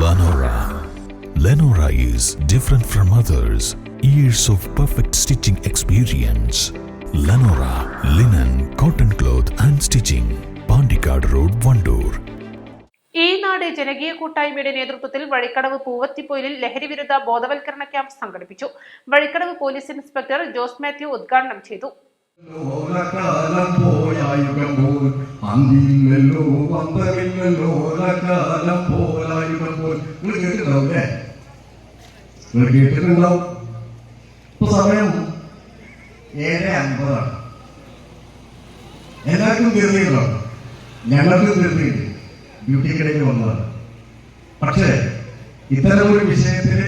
Lenora. Lenora is different from others. Years of perfect stitching experience. Lenora linen, cotton cloth and stitching. Pandikad Road, Vandoor. ഈ നാട് ജനകീയ കൂട്ടായ്മയുടെ നേതൃത്വത്തിൽ വഴിക്കടവ് പൂവത്തിപ്പൊയിലിൽ ലഹരിവിരുദ്ധ ബോധവൽക്കരണ ക്യാമ്പ് സംഘടിപ്പിച്ചു. വഴിക്കടവ് പോലീസ് ഇൻസ്പെക്ടർ ജോസ് മാത്യു ഉദ്ഘാടനം ചെയ്തു. എല്ലാവർക്കും തീർന്നിട്ടുണ്ടോ? ഞങ്ങൾക്കും തീർന്നില്ല. ഡ്യൂട്ടിക്കിടയിൽ വന്നതാണ്. പക്ഷേ ഇത്തരമൊരു വിഷയത്തിൽ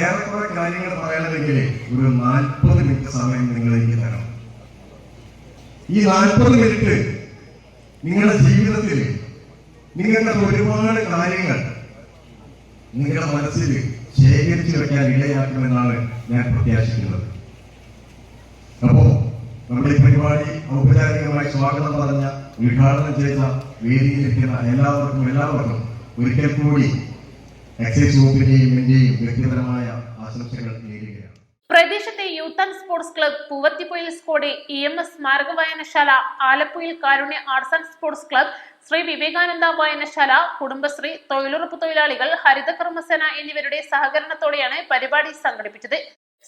ഏറെക്കുറെ കാര്യങ്ങൾ പറയണമെങ്കിൽ ഒരു 40 മിനിറ്റ് സമയം നിങ്ങൾ എനിക്ക് തരണം. ഈ 40 മിനിറ്റ് നിങ്ങളുടെ ജീവിതത്തിൽ നിങ്ങൾക്ക് ഒരുപാട് കാര്യങ്ങൾ നിങ്ങളുടെ മനസ്സിൽ ശേഖരിച്ചു വെക്കാൻ ഇടയാക്കുമെന്നാണ് ഞാൻ പ്രത്യാശിക്കുന്നത്. അപ്പോ നമ്മുടെ ഈ പരിപാടി ഔപചാരികമായി സ്വാഗതം പറഞ്ഞ ഉദ്ഘാടനം ചെയ്ത വേദിയിലിരിക്കുന്ന എല്ലാവർക്കും ഒരിക്കൽ കൂടി എക്സൈസ് വകുപ്പിന്റെയും എന്റെയും വ്യക്തിപരമായ ആശംസകൾ നേരുകയാണ്. പ്രദേശത്തെ youth and sports club, Poovathippoyil squad, EMS സ്മാരക വായനശാല, ആലപ്പുഴയിൽ Karunya arts and sports club, Sree Vivekananda വായനശാല, കുടുംബശ്രീ, തൊഴിലുറപ്പ് തൊഴിലാളികൾ, ഹരിതകർമ്മസേന എന്നിവരുടെ സഹകരണത്തോടെയാണ് പരിപാടി സംഘടിപ്പിച്ചത്.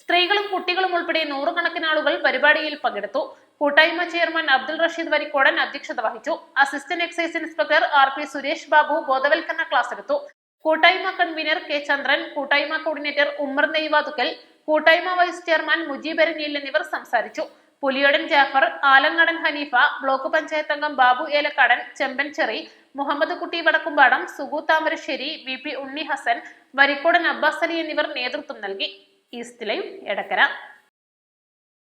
സ്ത്രീകളും കുട്ടികളും ഉൾപ്പെടെ 100 കണക്കിന് ആളുകൾ പരിപാടിയിൽ പങ്കെടുത്തു. കൂട്ടായ്മ ചെയർമാൻ അബ്ദുൾ റഷീദ് വരിക്കോടൻ അധ്യക്ഷത വഹിച്ചു. Assistant excise inspector RP Suresh Babu ബോധവൽക്കരണ ക്ലാസ് എടുത്തു. കൂട്ടായ്മ കൺവീനർ K ചന്ദ്രൻ, കൂട്ടായ്മ കോർഡിനേറ്റർ ഉമ്മർ നെയ്വാതുക്കൽ, കൂട്ടായ്മ വൈസ് ചെയർമാൻ മുജീബ് അരഞ്ഞിൽ എന്നിവർ സംസാരിച്ചു. പുലിയോടൻ ജാഫർ, ആലങ്ങാടൻ ഹനീഫ, ബ്ലോക്ക് പഞ്ചായത്ത് അംഗം ബാബു ഏലക്കാടൻ, ചെമ്പൻ ചെറി, മുഹമ്മദ് കുട്ടി വടക്കുംപാടം, സുഗു താമരശ്ശേരി, VP ഉണ്ണി ഹസൻ, വരിക്കോടൻ അബ്ബാസ് അലി എന്നിവർ നേതൃത്വം നൽകി. East live Edakkara.